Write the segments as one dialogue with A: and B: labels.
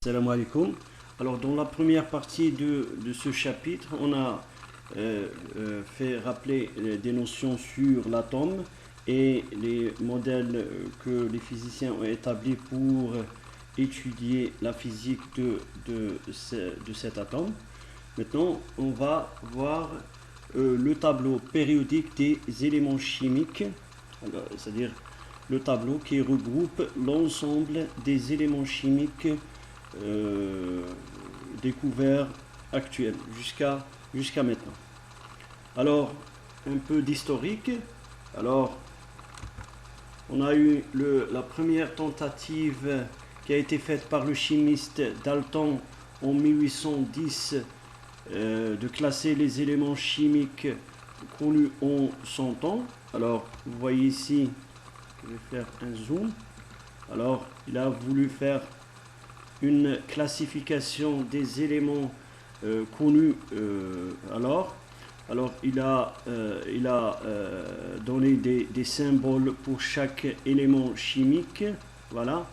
A: Salam alaikum. Alors dans la première partie de ce chapitre, on a fait rappeler des notions sur l'atome et les modèles que les physiciens ont établis pour étudier la physique de cet atome. Maintenant, on va voir le tableau périodique des éléments chimiques, c'est-à-dire le tableau qui regroupe l'ensemble des éléments chimiques découverts actuels jusqu'à maintenant. Alors, un peu d'historique. Alors, on a eu la première tentative qui a été faite par le chimiste Dalton en 1810 de classer les éléments chimiques connus en 100 ans. Alors, vous voyez ici, je vais faire un zoom. Alors, il a voulu faire une classification des éléments connus alors il a donné des symboles pour chaque élément chimique, voilà,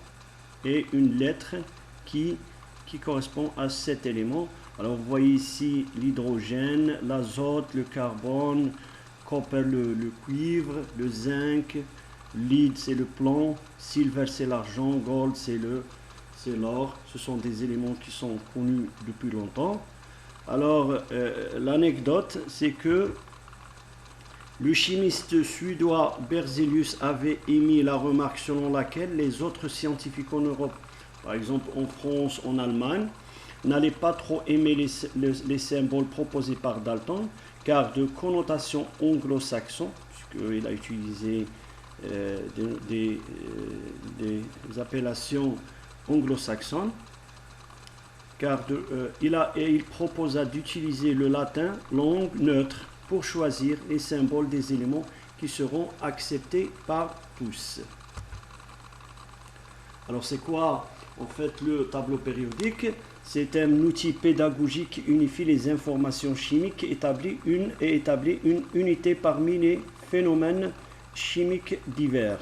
A: et une lettre qui correspond à cet élément. Alors vous voyez ici l'hydrogène, l'azote, le carbone, copper le cuivre, le zinc, lead c'est le plomb, silver c'est l'argent, gold c'est l'or. Ce sont des éléments qui sont connus depuis longtemps. Alors, l'anecdote, c'est que le chimiste suédois Berzelius avait émis la remarque selon laquelle les autres scientifiques en Europe, par exemple en France, en Allemagne, n'allaient pas trop aimer les symboles proposés par Dalton, car de connotation anglo-saxon, puisqu'il a utilisé des appellations anglo-saxonnes, car il proposa d'utiliser le latin langue neutre pour choisir les symboles des éléments qui seront acceptés par tous. Alors c'est quoi en fait le tableau périodique? C'est un outil pédagogique qui unifie les informations chimiques et établit une unité parmi les phénomènes chimiques divers.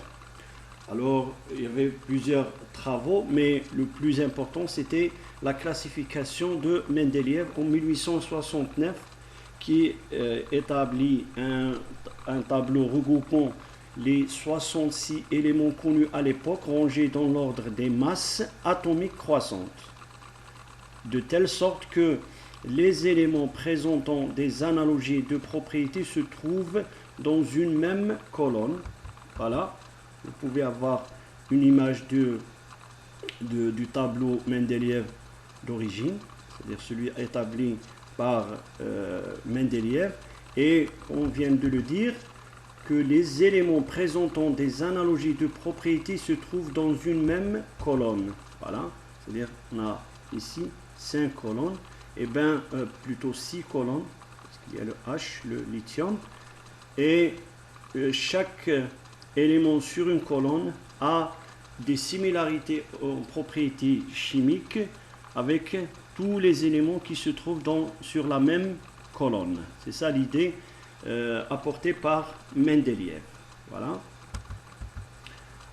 A: Alors, il y avait plusieurs travaux, mais le plus important, c'était la classification de Mendeleïev en 1869, qui établit un tableau regroupant les 66 éléments connus à l'époque, rangés dans l'ordre des masses atomiques croissantes, de telle sorte que les éléments présentant des analogies de propriétés se trouvent dans une même colonne. Voilà. Vous pouvez avoir une image du tableau Mendeleïev d'origine, c'est-à-dire celui établi par Mendeleïev, et on vient de le dire que les éléments présentant des analogies de propriétés se trouvent dans une même colonne. Voilà, c'est-à-dire on a ici 5 colonnes, et bien plutôt 6 colonnes, parce qu'il y a le H, le lithium, et chaque élément sur une colonne a des similarités en propriétés chimiques avec tous les éléments qui se trouvent sur la même colonne. C'est ça l'idée apportée par Mendeleïev. Voilà.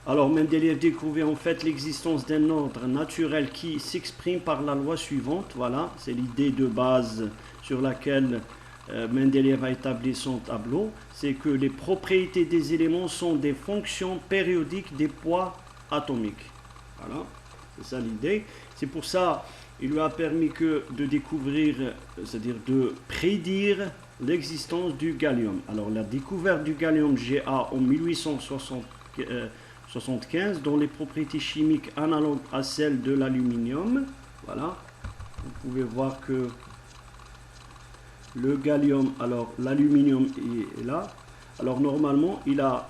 A: Alors Mendeleïev découvrait en fait l'existence d'un ordre naturel qui s'exprime par la loi suivante. Voilà, c'est l'idée de base sur laquelle Mendeleïev a établi son tableau, c'est que les propriétés des éléments sont des fonctions périodiques des poids atomiques. Voilà, c'est ça l'idée. C'est pour ça qu'il lui a permis de découvrir, c'est-à-dire de prédire l'existence du gallium. Alors la découverte du gallium Ga en 1875, dont les propriétés chimiques analogues à celles de l'aluminium. Voilà, vous pouvez voir que le gallium, alors l'aluminium est là. Alors normalement, il a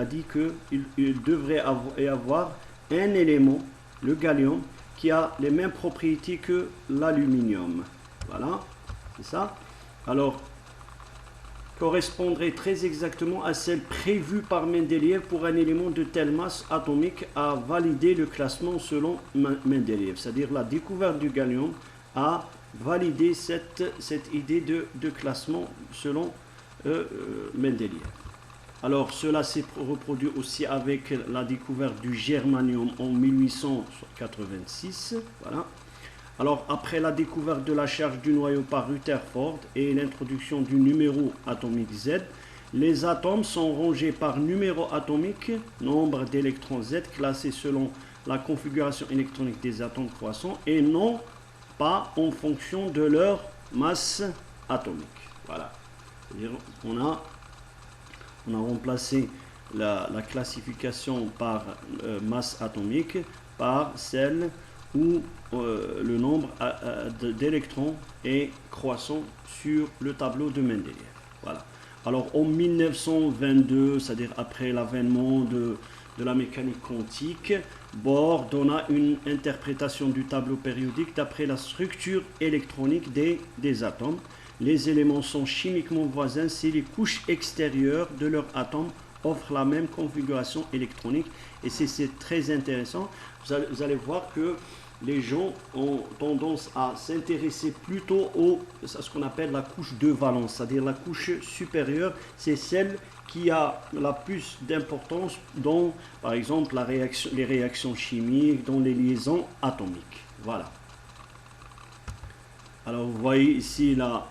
A: dit qu'il devrait y avoir un élément, le gallium, qui a les mêmes propriétés que l'aluminium. Voilà, c'est ça. Alors, correspondrait très exactement à celle prévue par Mendeleïev pour un élément de telle masse atomique à valider le classement selon Mendeleïev. C'est-à-dire la découverte du gallium a validé cette idée de classement selon Mendeleïev. Alors cela s'est reproduit aussi avec la découverte du germanium en 1886. Voilà. Alors, après la découverte de la charge du noyau par Rutherford et l'introduction du numéro atomique Z, les atomes sont rangés par numéro atomique, nombre d'électrons Z, classés selon la configuration électronique des atomes croissants et non pas en fonction de leur masse atomique. Voilà. C'est-à-dire, on a remplacé la classification par masse atomique par celle où le nombre d'électrons est croissant sur le tableau de Mendeleïev. Voilà. Alors en 1922, c'est-à-dire après l'avènement de la mécanique quantique, Bohr donna une interprétation du tableau périodique d'après la structure électronique des atomes. Les éléments sont chimiquement voisins si les couches extérieures de leurs atomes offrent la même configuration électronique. Et c'est très intéressant. Vous allez voir que les gens ont tendance à s'intéresser plutôt à ce qu'on appelle la couche de valence, c'est-à-dire la couche supérieure, c'est celle qui a la plus d'importance dans, par exemple, les réactions chimiques, dans les liaisons atomiques. Voilà. Alors vous voyez ici la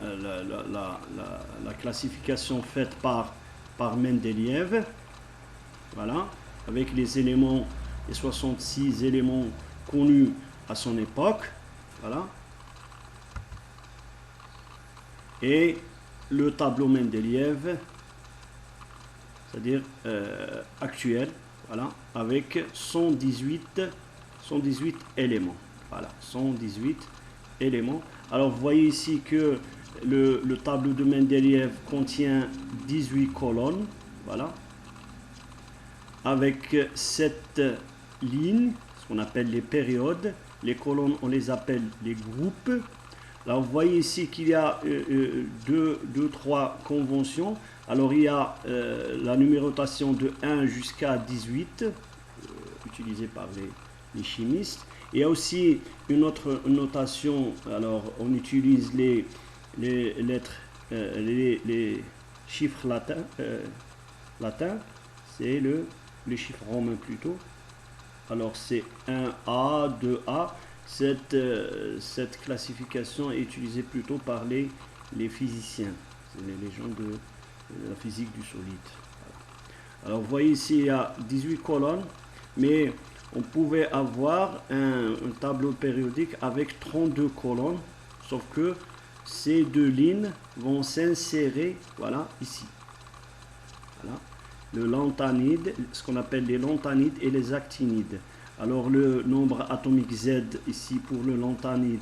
A: classification faite par Mendeleïev, voilà, avec les éléments, les 66 éléments connus à son époque, voilà, et le tableau Mendeleïev, c'est-à-dire actuel, voilà, avec 118 éléments, voilà, 118 éléments. Alors vous voyez ici que le tableau de Mendeleïev contient 18 colonnes, voilà, avec 7 lignes, ce qu'on appelle les périodes. Les colonnes, on les appelle les groupes. Alors vous voyez ici qu'il y a trois conventions. Alors il y a la numérotation de 1 jusqu'à 18, utilisée par les chimistes. Il y a aussi une autre notation. Alors on utilise les lettres, les chiffres latins, c'est les chiffres romains plutôt. Alors c'est 1A, 2A. Cette classification est utilisée plutôt par les physiciens, les gens de la physique du solide. Voilà. Alors vous voyez ici il y a 18 colonnes, mais on pouvait avoir un tableau périodique avec 32 colonnes, sauf que ces deux lignes vont s'insérer, voilà, ici. Voilà. Le lanthanide, ce qu'on appelle les lanthanides et les actinides. Alors le nombre atomique Z ici pour le lanthane,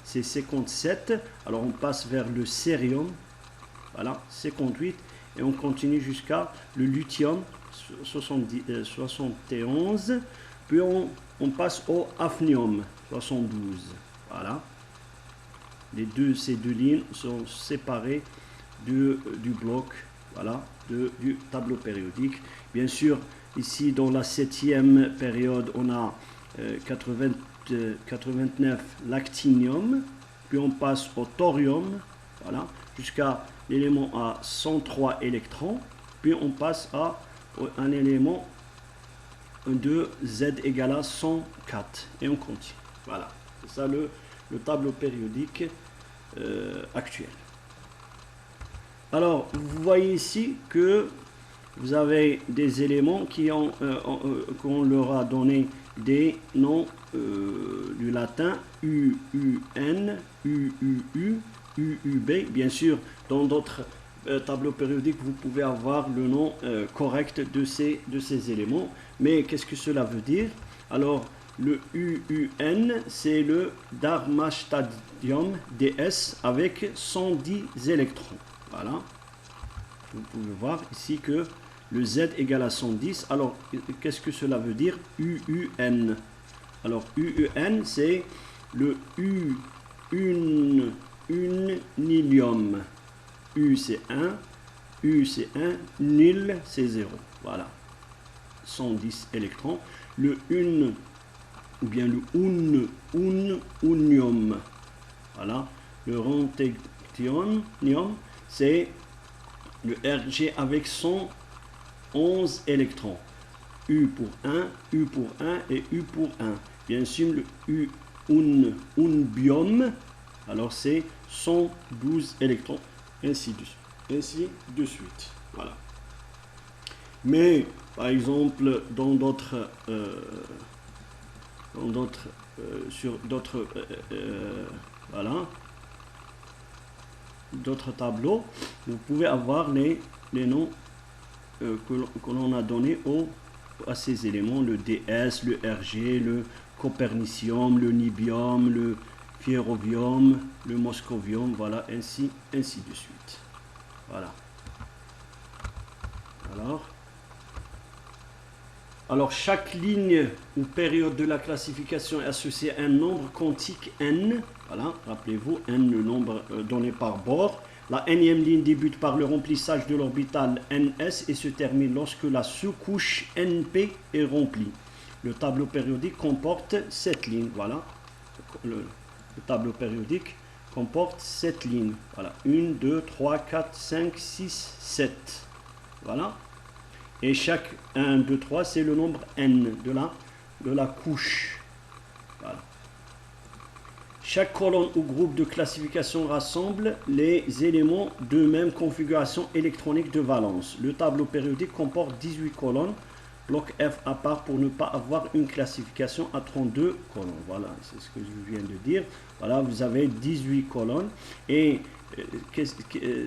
A: c'est 57. Alors on passe vers le cérium, voilà, 58, et on continue jusqu'à le luthium, 71, puis on passe au hafnium, 72. Voilà. Ces deux lignes sont séparées du bloc, voilà, du tableau périodique. Bien sûr, ici dans la 7e période, on a 89 l'actinium, puis on passe au thorium, voilà, jusqu'à l'élément à 103 électrons, puis on passe à un élément de Z égale à 104 et on continue. Voilà, c'est ça le tableau périodique actuel. Alors, vous voyez ici que vous avez des éléments qu'on leur a donné des noms du latin UUN, UUU, UUB. Bien sûr, dans d'autres tableaux périodiques, vous pouvez avoir le nom correct de ces éléments. Mais qu'est-ce que cela veut dire? Alors, le UUN, c'est le Darmstadtium DS avec 110 électrons. Voilà. Vous pouvez voir ici que le Z égale à 110. Alors, qu'est-ce que cela veut dire? UUN. Alors, UUN, c'est le unilium. U, c'est 1. U, c'est 1. Nil, c'est 0. Voilà. 110 électrons. Le un, ou bien le unium. Voilà. Le ranthectium, c'est le Rg avec 111 électrons. U pour 1, U pour 1 et U pour 1. Bien sûr, le un biome, alors c'est 112 électrons, ainsi de suite. Voilà. Mais par exemple dans d'autres voilà, d'autres tableaux, vous pouvez avoir les noms que l'on a donnés à ces éléments, le DS, le RG, le copernicium, le nibium, le ferrovium, le moscovium, voilà, ainsi de suite. Voilà. Alors, chaque ligne ou période de la classification est associée à un nombre quantique n. Voilà, rappelez-vous, n, le nombre donné par Bohr. La nème ligne débute par le remplissage de l'orbital ns et se termine lorsque la sous-couche np est remplie. Le tableau périodique comporte 7 lignes. Voilà, le tableau périodique comporte 7 lignes. Voilà, 1, 2, 3, 4, 5, 6, 7. Voilà. Et chaque 1, 2, 3, c'est le nombre n de la couche. Voilà. Chaque colonne ou groupe de classification rassemble les éléments de même configuration électronique de valence. Le tableau périodique comporte 18 colonnes, bloc F à part pour ne pas avoir une classification à 32 colonnes. Voilà, c'est ce que je viens de dire. Voilà, vous avez 18 colonnes et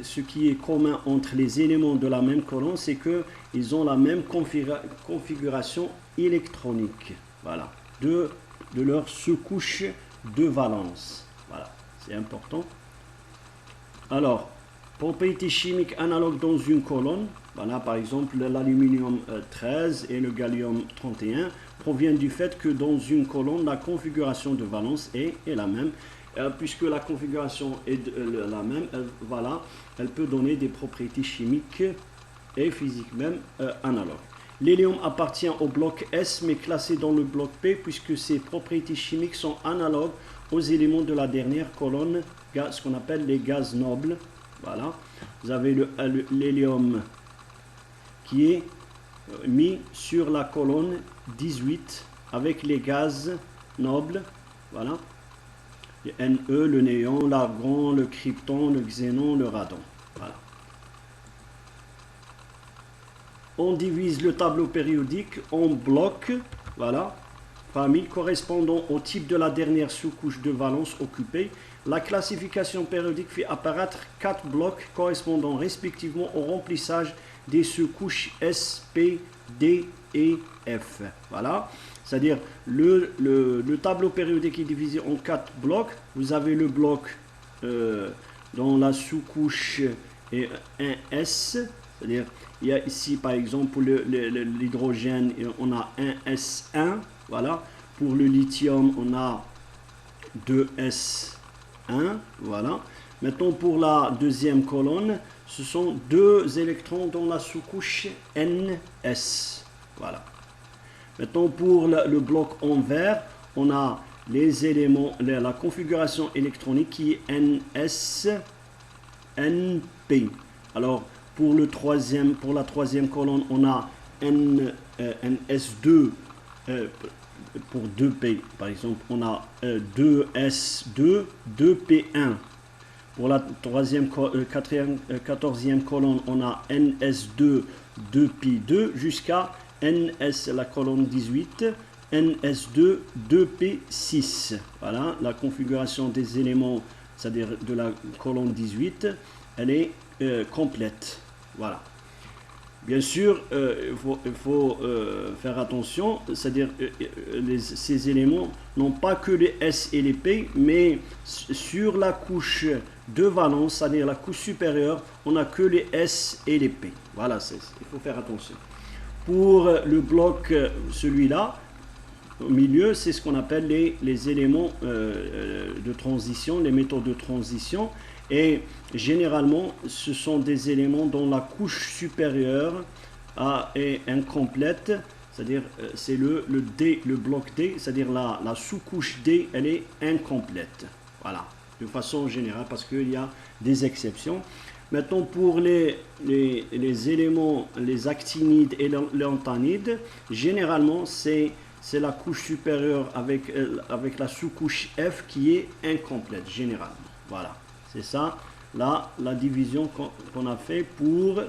A: ce qui est commun entre les éléments de la même colonne, c'est qu'ils ont la même configuration électronique. Voilà, de leur sous-couche de valence. Voilà, c'est important. Alors, propriétés chimiques analogues dans une colonne. Voilà, par exemple, l'aluminium 13 et le gallium 31 proviennent du fait que dans une colonne, la configuration de valence est la même. Puisque la configuration est la même, voilà, elle peut donner des propriétés chimiques et physiques même analogues. L'hélium appartient au bloc S mais classé dans le bloc P puisque ses propriétés chimiques sont analogues aux éléments de la dernière colonne, ce qu'on appelle les gaz nobles. Voilà, vous avez l'hélium qui est mis sur la colonne 18 avec les gaz nobles. Voilà. Le Ne, le néon, l'argon, le krypton, le xénon, le radon. Voilà. On divise le tableau périodique en blocs, voilà, famille correspondant au type de la dernière sous-couche de valence occupée. La classification périodique fait apparaître 4 blocs correspondant respectivement au remplissage des sous-couches S, P, D et F. Voilà. C'est-à-dire le tableau périodique est divisé en 4 blocs. Vous avez le bloc dont la sous-couche est 1S. C'est-à-dire, il y a ici par exemple pour l'hydrogène, on a 1S1. Voilà. Pour le lithium, on a 2S1. Voilà. Maintenant, pour la deuxième colonne, ce sont 2 électrons dans la sous-couche NS. Voilà. Maintenant, pour le bloc en vert, on a les éléments, la configuration électronique qui est NS, NP. Alors, pour la troisième colonne, on a NS2 pour 2P. Par exemple, on a 2S2, 2P1. Pour la quatorzième colonne, on a NS2, 2P2 jusqu'à NS, la colonne 18, NS2, 2P6. Voilà, la configuration des éléments, c'est-à-dire de la colonne 18, elle est complète. Voilà. Bien sûr, il faut faire attention, c'est-à-dire ces éléments n'ont pas que les S et les P, mais sur la couche de valence, c'est-à-dire la couche supérieure, on n'a que les S et les P. Voilà, il faut faire attention. Pour le bloc, celui-là, au milieu, c'est ce qu'on appelle les éléments de transition, les métaux de transition. Et généralement, ce sont des éléments dont la couche supérieure est incomplète, c'est-à-dire c'est le D, le bloc D, c'est-à-dire la sous-couche D, elle est incomplète. Voilà, de façon générale, parce qu'il y a des exceptions. Maintenant, pour les éléments, les actinides et les lanthanides, généralement, c'est c'est la couche supérieure avec la sous-couche F qui est incomplète, généralement. Voilà, c'est ça, là, la division qu'on a faite pour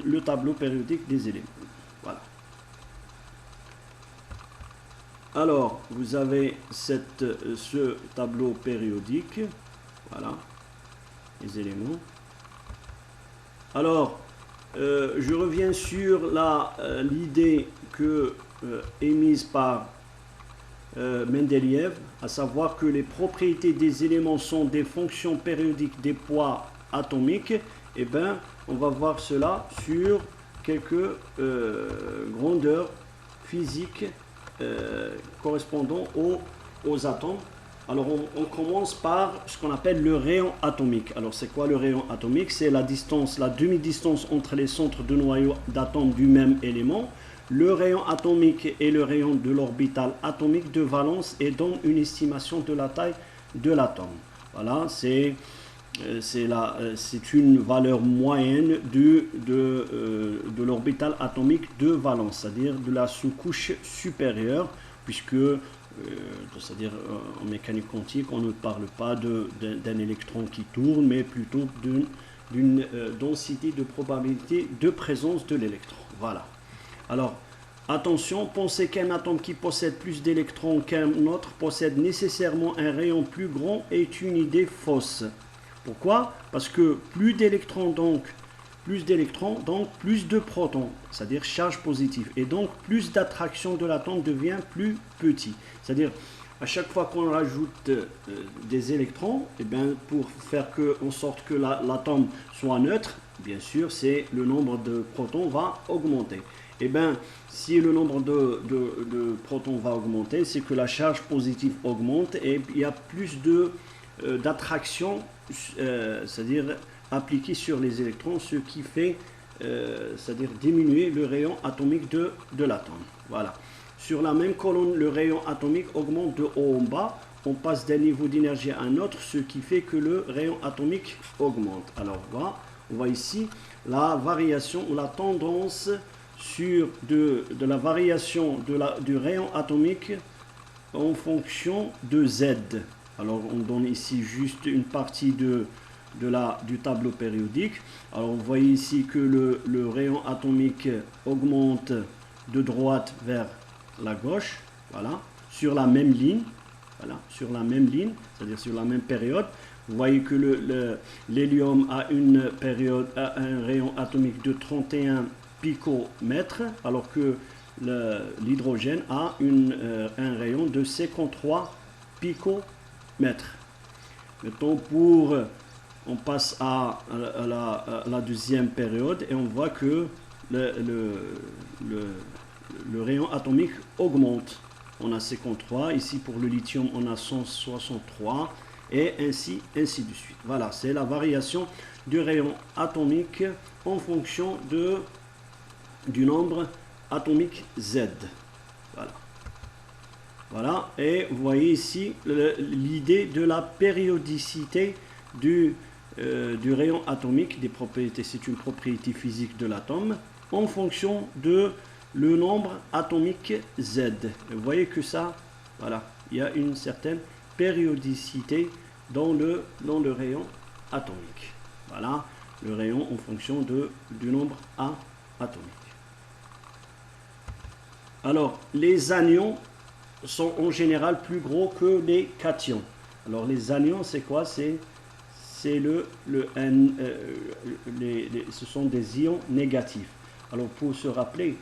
A: le tableau périodique des éléments. Voilà. Alors, vous avez ce tableau périodique. Voilà, les éléments. Alors, je reviens sur l'idée émise par Mendeleïev, à savoir que les propriétés des éléments sont des fonctions périodiques des poids atomiques. Eh bien, on va voir cela sur quelques grandeurs physiques correspondant aux atomes. Alors on commence par ce qu'on appelle le rayon atomique. Alors c'est quoi le rayon atomique? C'est la distance, la demi-distance entre les centres de noyaux d'atomes du même élément. Le rayon atomique est le rayon de l'orbital atomique de valence et donne une estimation de la taille de l'atome. Voilà, c'est une valeur moyenne de l'orbital atomique de valence, c'est-à-dire de la sous-couche supérieure, puisque c'est-à-dire en mécanique quantique, on ne parle pas d'un électron qui tourne, mais plutôt d'une densité de probabilité de présence de l'électron. Voilà. Alors, attention, penser qu'un atome qui possède plus d'électrons qu'un autre possède nécessairement un rayon plus grand est une idée fausse. Pourquoi? Parce que plus d'électrons, donc plus de protons, c'est-à-dire charge positive, et donc plus d'attraction de l'atome devient plus petit. C'est-à-dire, à chaque fois qu'on rajoute des électrons, et bien, pour faire en sorte que l'atome soit neutre, bien sûr, c'est le nombre de protons va augmenter. Et bien, si le nombre de protons va augmenter, c'est que la charge positive augmente et il y a plus d'attraction, c'est-à-dire appliquée sur les électrons, ce qui fait, c'est-à-dire diminuer le rayon atomique de l'atome. Voilà. Sur la même colonne, le rayon atomique augmente de haut en bas. On passe d'un niveau d'énergie à un autre, ce qui fait que le rayon atomique augmente. Alors, on voit ici la variation ou la tendance de la variation du rayon atomique en fonction de Z. Alors, on donne ici juste une partie du tableau périodique. Alors, vous voyez ici que le rayon atomique augmente de droite vers la gauche, voilà, sur la même ligne, c'est-à-dire sur la même période. Vous voyez que l'hélium a un rayon atomique de 31 picomètres, alors que l'hydrogène a un rayon de 53 picomètres. Maintenant, on passe à la deuxième période et on voit que le rayon atomique augmente. On a 53, ici pour le lithium on a 163 et ainsi de suite. Voilà, c'est la variation du rayon atomique en fonction du nombre atomique Z. Voilà, et vous voyez ici l'idée de la périodicité du rayon atomique, des propriétés, c'est une propriété physique de l'atome, en fonction de le nombre atomique Z. Vous voyez que ça, voilà, il y a une certaine périodicité dans le rayon atomique. Voilà, le rayon en fonction du nombre atomique. Alors, les anions sont en général plus gros que les cations. Alors, les anions, c'est quoi? Ce sont des ions négatifs. Alors, pour se rappeler, il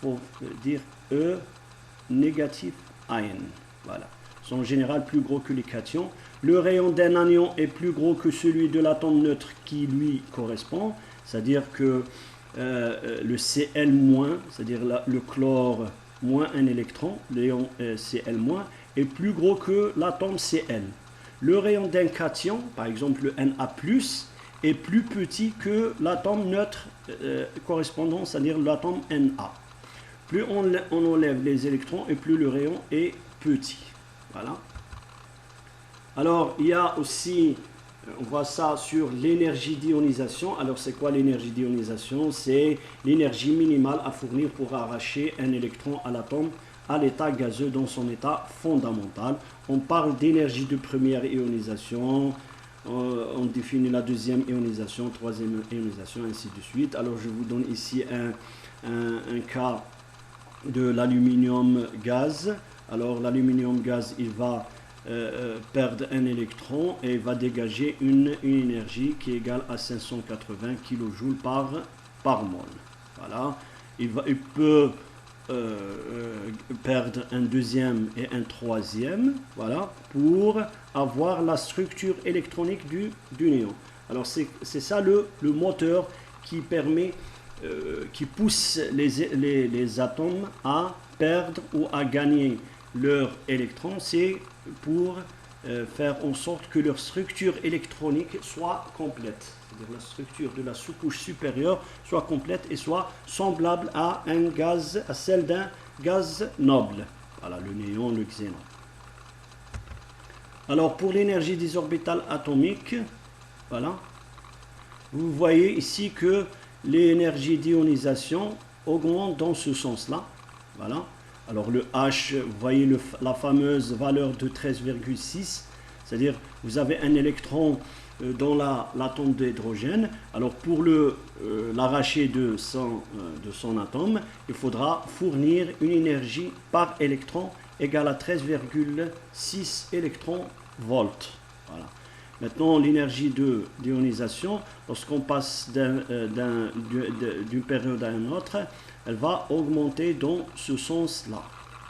A: faut dire E négatif ion. Voilà. Ils sont en général plus gros que les cations. Le rayon d'un anion est plus gros que celui de l'atome neutre qui lui correspond. C'est-à-dire que le Cl-, c'est-à-dire le chlore moins un électron, l'ion Cl-, est plus gros que l'atome Cl. Le rayon d'un cation, par exemple le Na+, est plus petit que l'atome neutre correspondant, c'est-à-dire l'atome Na. Plus on enlève les électrons et plus le rayon est petit. Voilà. Alors, il y a aussi on voit ça sur l'énergie d'ionisation. Alors c'est quoi l'énergie d'ionisation? C'est l'énergie minimale à fournir pour arracher un électron à l'atome à l'état gazeux dans son état fondamental. On parle d'énergie de première ionisation, on définit la deuxième ionisation, troisième ionisation, ainsi de suite. Alors je vous donne ici un cas de l'aluminium gaz. Alors l'aluminium gaz, il va perdre un électron et va dégager une énergie qui est égale à 580 kJ par mol. Voilà. Il peut perdre un deuxième et un troisième, voilà, pour avoir la structure électronique du néon. Alors c'est ça le moteur qui permet, qui pousse les atomes à perdre ou à gagner leur électron. C'est pour faire en sorte que leur structure électronique soit complète. C'est-à-dire la structure de la sous-couche supérieure soit complète et soit semblable à celle d'un gaz noble. Voilà, le néon, le xénon. Alors pour l'énergie des orbitales atomiques, voilà, vous voyez ici que l'énergie d'ionisation augmente dans ce sens-là. Voilà. Alors le H, vous voyez la fameuse valeur de 13,6, c'est-à-dire vous avez un électron dans l'atome d'hydrogène. Alors pour l'arracher de son atome, il faudra fournir une énergie par électron égale à 13,6 électronvolts. Voilà. Maintenant, l'énergie d'ionisation, lorsqu'on passe d'une période à une autre, elle va augmenter dans ce sens-là.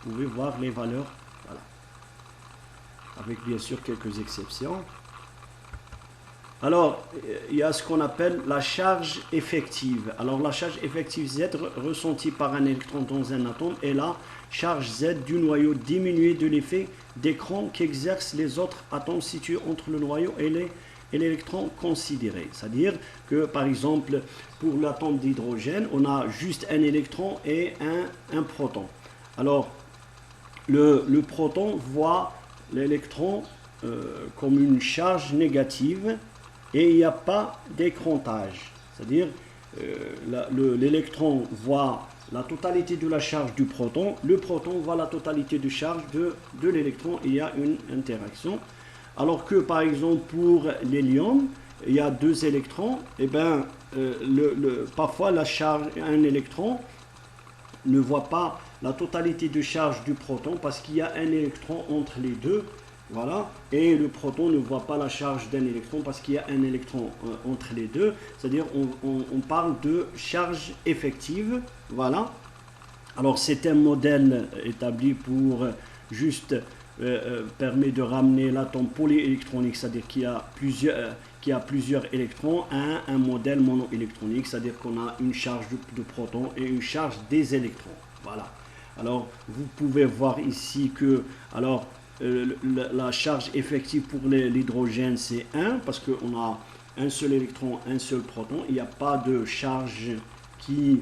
A: Vous pouvez voir les valeurs, voilà, avec bien sûr quelques exceptions. Alors, il y a ce qu'on appelle la charge effective. Alors, la charge effective Z ressentie par un électron dans un atome est la charge Z du noyau diminuée de l'effet d'écran qu'exercent les autres atomes situés entre le noyau et l'électron considéré. C'est-à-dire que, par exemple, pour l'atome d'hydrogène, on a juste un électron et un proton. Alors, le proton voit l'électron comme une charge négative et il n'y a pas d'écrantage. C'est-à-dire, l'électron voit la totalité de la charge du proton, le proton voit la totalité de charge de l'électron, il y a une interaction. Alors que par exemple pour l'hélium, il y a deux électrons, et bien parfois un électron ne voit pas la totalité de charge du proton parce qu'il y a un électron entre les deux. Voilà, et le proton ne voit pas la charge d'un électron parce qu'il y a un électron entre les deux, c'est-à-dire on parle de charge effective. Voilà, alors c'est un modèle établi pour juste permet de ramener l'atome polyélectronique, c'est-à-dire qu'il y a plusieurs électrons, à un modèle monoélectronique, c'est-à-dire qu'on a une charge de protons et une charge des électrons. Voilà, alors vous pouvez voir ici que alors la charge effective pour l'hydrogène c'est 1 parce qu'on a un seul électron, un seul proton. Il n'y a pas de charge qui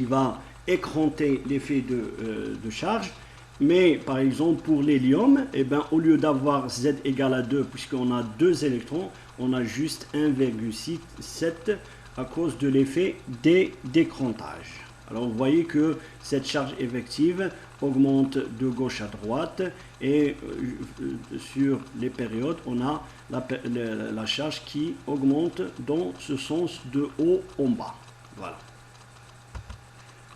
A: va écranter l'effet de charge. Mais par exemple pour l'hélium, eh ben, au lieu d'avoir Z égale à 2 puisqu'on a deux électrons, on a juste 1,7 à cause de l'effet d'écrantage. Alors vous voyez que cette charge effective augmente de gauche à droite et sur les périodes, on a la charge qui augmente dans ce sens de haut en bas. Voilà.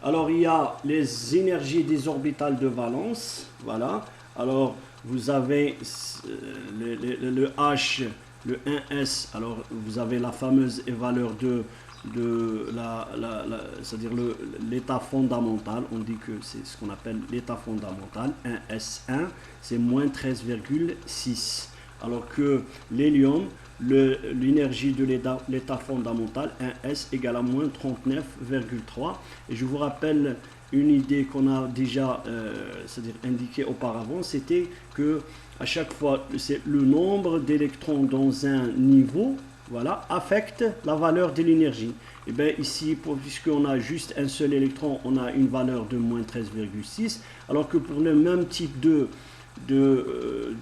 A: Alors il y a les énergies des orbitales de valence. Voilà. Alors vous avez le H, le 1s. Alors vous avez la fameuse valeur c'est-à-dire l'état fondamental. On dit que c'est ce qu'on appelle l'état fondamental. 1s1, c'est moins 13,6. Alors que l'hélium, l'énergie de l'état fondamental, 1s égale à moins 39,3. Et je vous rappelle une idée qu'on a déjà c'est-à-dire indiquée auparavant, c'était que à chaque fois, c'est le nombre d'électrons dans un niveau, voilà, affecte la valeur de l'énergie. Et bien ici, puisqu'on a juste un seul électron, on a une valeur de moins 13,6, alors que pour le même type de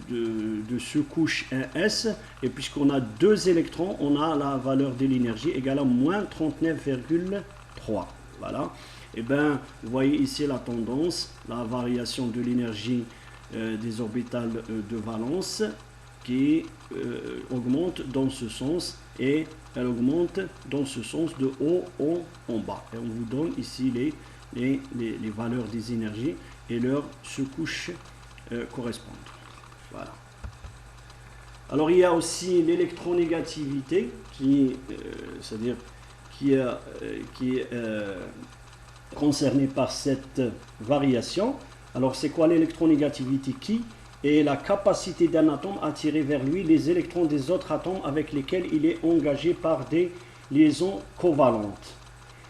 A: sous-couche 1s, et puisqu'on a 2 électrons, on a la valeur de l'énergie égale à moins 39,3. Voilà. Et bien, vous voyez ici la tendance, la variation de l'énergie des orbitales de valence qui augmente dans ce sens, et elle augmente dans ce sens de haut en bas. Et on vous donne ici les valeurs des énergies et leurs sous-couches correspondantes. Voilà. Alors il y a aussi l'électronégativité c'est-à-dire qui est concernée par cette variation. Alors c'est quoi l'électronégativité? Qui est la capacité d'un atome à attirer vers lui les électrons des autres atomes avec lesquels il est engagé par des liaisons covalentes.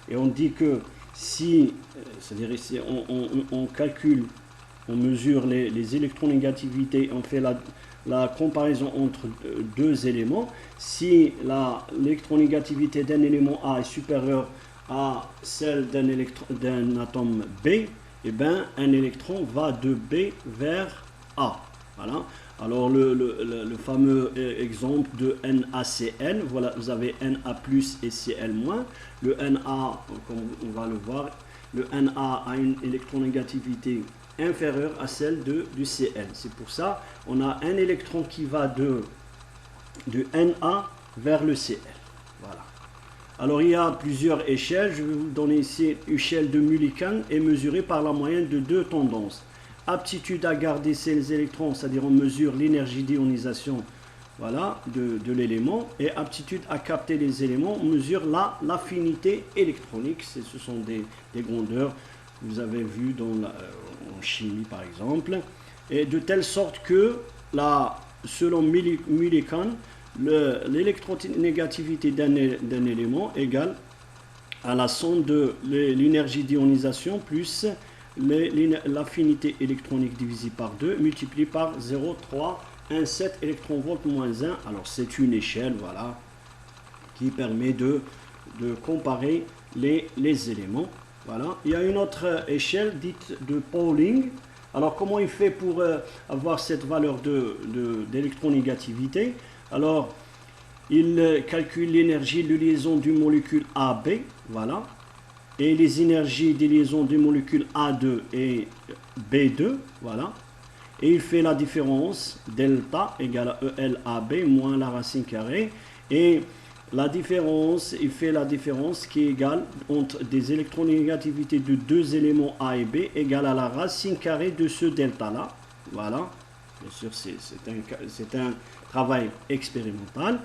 A: Et on dit que si, c'est-à-dire ici on calcule, on mesure les électronégativités, on fait la comparaison entre deux éléments. Si l'électronégativité d'un élément A est supérieure à celle d'un atome B, eh bien, un électron va de B vers A. Voilà. Alors, le fameux exemple de NaCl, voilà, vous avez Na plus et Cl moins. Le Na, comme on va le voir, le Na a une électronégativité inférieure à celle du Cl. C'est pour ça on a un électron qui va de Na vers le Cl. Voilà. Alors il y a plusieurs échelles. Je vais vous donner ici l'échelle de Mulliken est mesurée par la moyenne de deux tendances. Aptitude à garder ces électrons, c'est-à-dire on mesure l'énergie d'ionisation, voilà, de l'élément, et aptitude à capter les éléments, on mesure l'affinité électronique. Ce sont des grandeurs que vous avez vues en chimie par exemple, et de telle sorte que selon Mulliken, l'électronégativité d'un élément égale à la somme de l'énergie d'ionisation plus l'affinité électronique divisée par 2 multiplié par 0,317 électronvolts moins 1. Alors c'est une échelle, voilà, qui permet de comparer les éléments. Voilà. Il y a une autre échelle dite de Pauling. Alors comment il fait pour avoir cette valeur d'électronégativité? Alors il calcule l'énergie de liaison d'une molécule AB, voilà, et les énergies des liaisons des molécules A2 et B2, voilà, et il fait la différence, delta égale à ELAB moins la racine carrée, et la différence, il fait la différence qui est égale entre des électronégativités de deux éléments A et B égale à la racine carrée de ce delta-là. Voilà. Bien sûr, c'est un travail expérimental.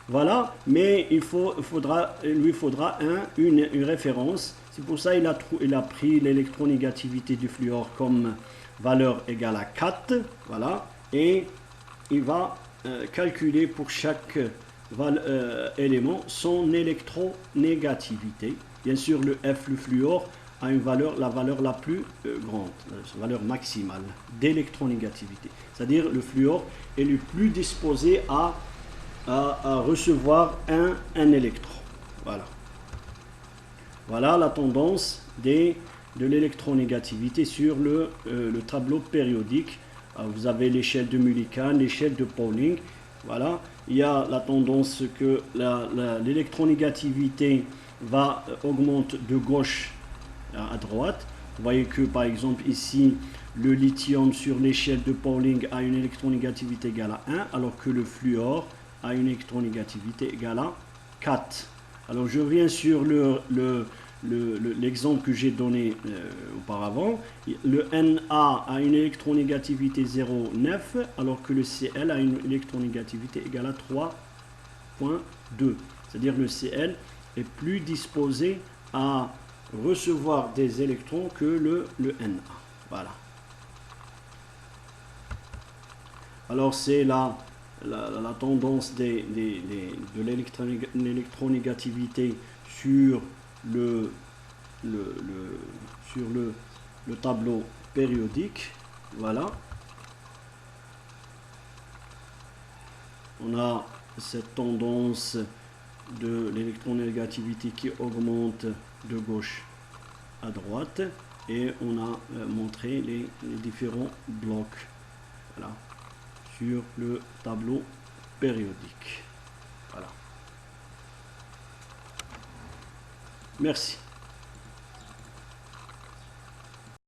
A: Voilà. Mais lui faudra une référence. C'est pour ça qu'il a pris l'électronégativité du fluor comme valeur égale à 4. Voilà. Et il va calculer pour chaque élément son électronégativité. Bien sûr, le F, le fluor, a la valeur la plus grande, la valeur maximale d'électronégativité. C'est-à-dire le fluor est le plus disposé à recevoir un électron. Voilà. Voilà la tendance de l'électronégativité sur le tableau périodique. Alors, vous avez l'échelle de Mulliken, l'échelle de Pauling. Voilà, il y a la tendance que l'électronégativité augmente de gauche à droite. Vous voyez que par exemple ici, le lithium sur l'échelle de Pauling a une électronégativité égale à 1, alors que le fluor a une électronégativité égale à 4. Alors je reviens sur l'exemple que j'ai donné auparavant. Le Na a une électronégativité 0,9 alors que le Cl a une électronégativité égale à 3,2. C'est-à-dire le Cl est plus disposé à recevoir des électrons que le Na. Voilà. Alors c'est la tendance de l'électronégativité sur le tableau périodique. Voilà. On a cette tendance de l'électronégativité qui augmente de gauche à droite, et on a montré les différents blocs Voilà, sur le tableau périodique. Voilà. Merci.